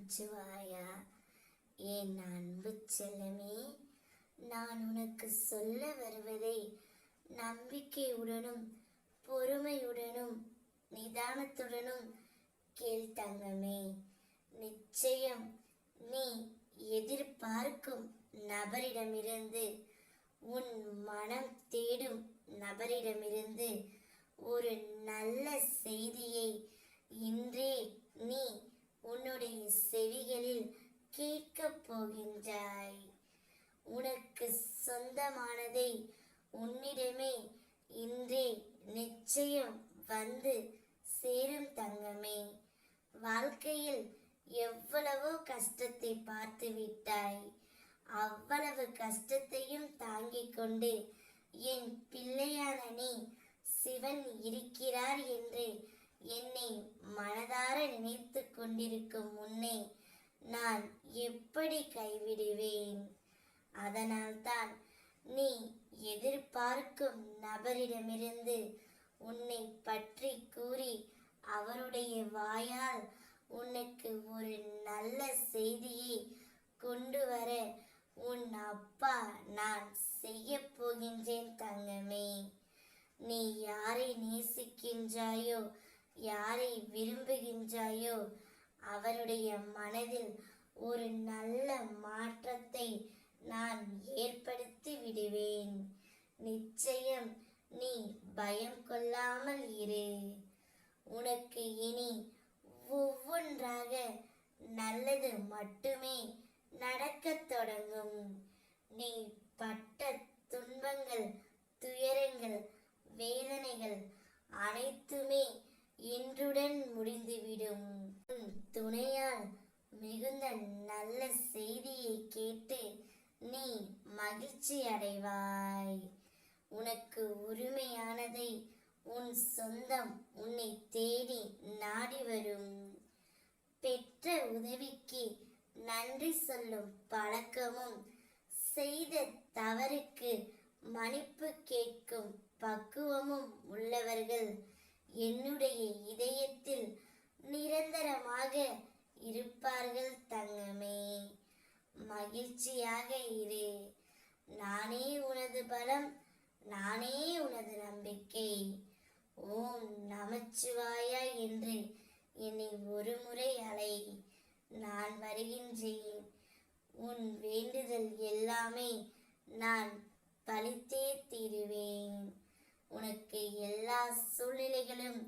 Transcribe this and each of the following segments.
நமச்சிவாயா. என் அன்பு செல்லமே, நான் உனக்கு சொல்ல வருவதை நம்பிக்கையுடனும் பொறுமையுடனும் நிதானத்துடனும் கேள் தங்கமே. நிச்சயம் நீ எதிர்பார்க்கும் நபரிடமிருந்து, உன் மனம் தேடும் நபரிடமிருந்து ஒரு நல்ல செய்தியை இன்றே நீ உன்னுடைய செவிகளில் கேட்கப் போகின்றாய். உனக்கு சொந்தமானதை உன்னிடமே இன்றே நிச்சயம் வந்து சேரும் தங்கமே. வாழ்க்கையில் எவ்வளவோ கஷ்டத்தை பார்த்து விட்டாய். அவ்வளவு கஷ்டத்தையும் தாங்கிக் கொண்டு என் பிள்ளையான நீ சிவன் இருக்கிறார் என்று என்னை மனதார நினைத்து கொண்டிருக்கும் முன்னே நான் எப்படி கைவிடுவேன்? அதனால்தான் நீ எதிர்பார்க்கும் நபரிடமிருந்து உன்னை பற்றி கூறி அவருடைய வாயால் உனக்கு ஒரு நல்ல செய்தியை கொண்டு வர உன் அப்பா நான் செய்ய போகின்றேன் தங்கமே. நீ யாரை நேசிக்கின்றாயோ, யாரை விரும்புகின்றாயோ, அவருடைய மனதில் ஒரு நல்ல மாற்றத்தை நான் ஏற்படுத்தி விடுவேன். நிச்சயம் நீ பயம் கொள்ளாமல் இரு. உனக்கு இனி ஒவ்வொன்றாக நல்லது மட்டுமே நடக்கத் தொடங்கும். நீ பட்ட துன்பங்கள், துயரங்கள், வேதனைகள் அனைத்துமே இன்றுடன் முடிந்துவிடும். உன் துணையால் மிகுந்த நல்ல செய்தியை கேட்டு நீ மகிழ்ச்சி அடைவாய். உனக்கு உரிமையானதை உன் சொந்தம் உன்னை தேடி நாடி வரும். பெற்ற உதவிக்கு நன்றி சொல்லும் பழக்கமும், செய்த தவறுக்கு மன்னிப்பு கேட்கும் பக்குவமும் உள்ளவர்கள் என்னுடைய இதயத்தில் நிரந்தரமாக இருப்பார்கள் தங்கமே. மகிழ்ச்சியாக இரு. நானே உனது பலம், நானே உனது நம்பிக்கை. ஓம் நமச்சிவாயா என்று என்னை ஒரு முறை அலை. நான் வருகின்றேன். உன் வேண்டுதல் எல்லாமே நான் பலித்தே தீருவேன். உனக்கு எல்லா சூழ்நிலைகளும்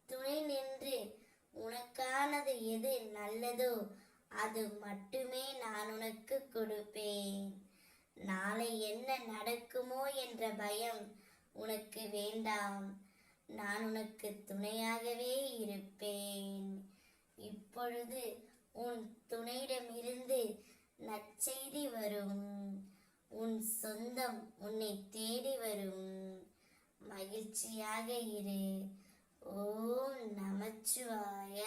துணை நின்று உனக்கானது எது நல்லதோ அது மட்டுமே நான் உனக்கு கொடுப்பேன். நாளை என்ன நடக்குமோ என்ற பயம் உனக்கு வேண்டாம். நான் உனக்கு துணையாகவே இருப்பேன். இப்பொழுது உன் துணையிடமிருந்து நற்செய்தி வரும். உன் சொந்தம் உன்னை தேடி வரும். மகிழ்ச்சியாக இரு. ஓம் நமச்சிவாய.